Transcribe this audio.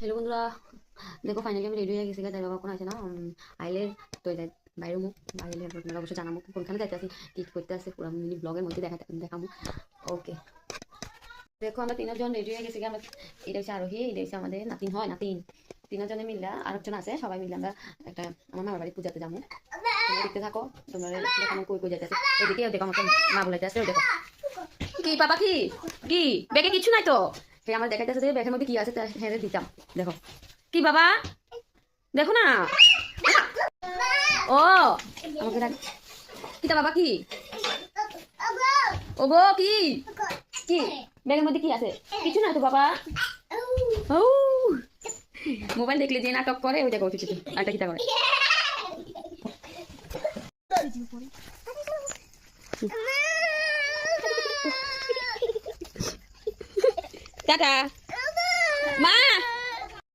Hello বন্ধুরা, দেখো finally আমি রেডি হয়ে গেছি। তাই বাবা কোনো আছে না আইলে তো যাই বাইরে মুখ বাইরে আপনারা অবশ্যই জানাবো কোনখানে যাইতে আসি, কি করতে আসে পুরো মিনি ব্লগের মধ্যে দেখাবো। ওকে, দেখো আমরা তিনজন রেডি হয়ে গেছি। আমরা এটা হচ্ছে আরোহী, এটা হচ্ছে আমাদের নাতিন হয় নাতিন, তিনজনে মিললে আরেকজন আছে, সবাই মিলে আমরা একটা আমার মামার বাড়ি পূজাতে যাবো। তোমরা দেখতে থাকো, তোমরা দেখানো কই কই যাইতে আছে। ওইদিকে দেখো আমাকে মা বলাইতে আছে, ওই দেখো কি বাবা কি কি ব্যাগে কিছু নাই তো, সে আমার দেখাইতেছে যে ব্যাগের মধ্যে কি আছে হ্যাঁ দিতাম। দেখো কি বাবা, দেখো না। ও আমাকে ডাক কিতা বাবা কি ও গো কি কি ব্যাগের মধ্যে কি আছে? কিছু না তো বাবা। ও মোবাইল দেখলে যে নাটক করে ওই দেখো কিছু আরেকটা কিতা করে। টাটা মা।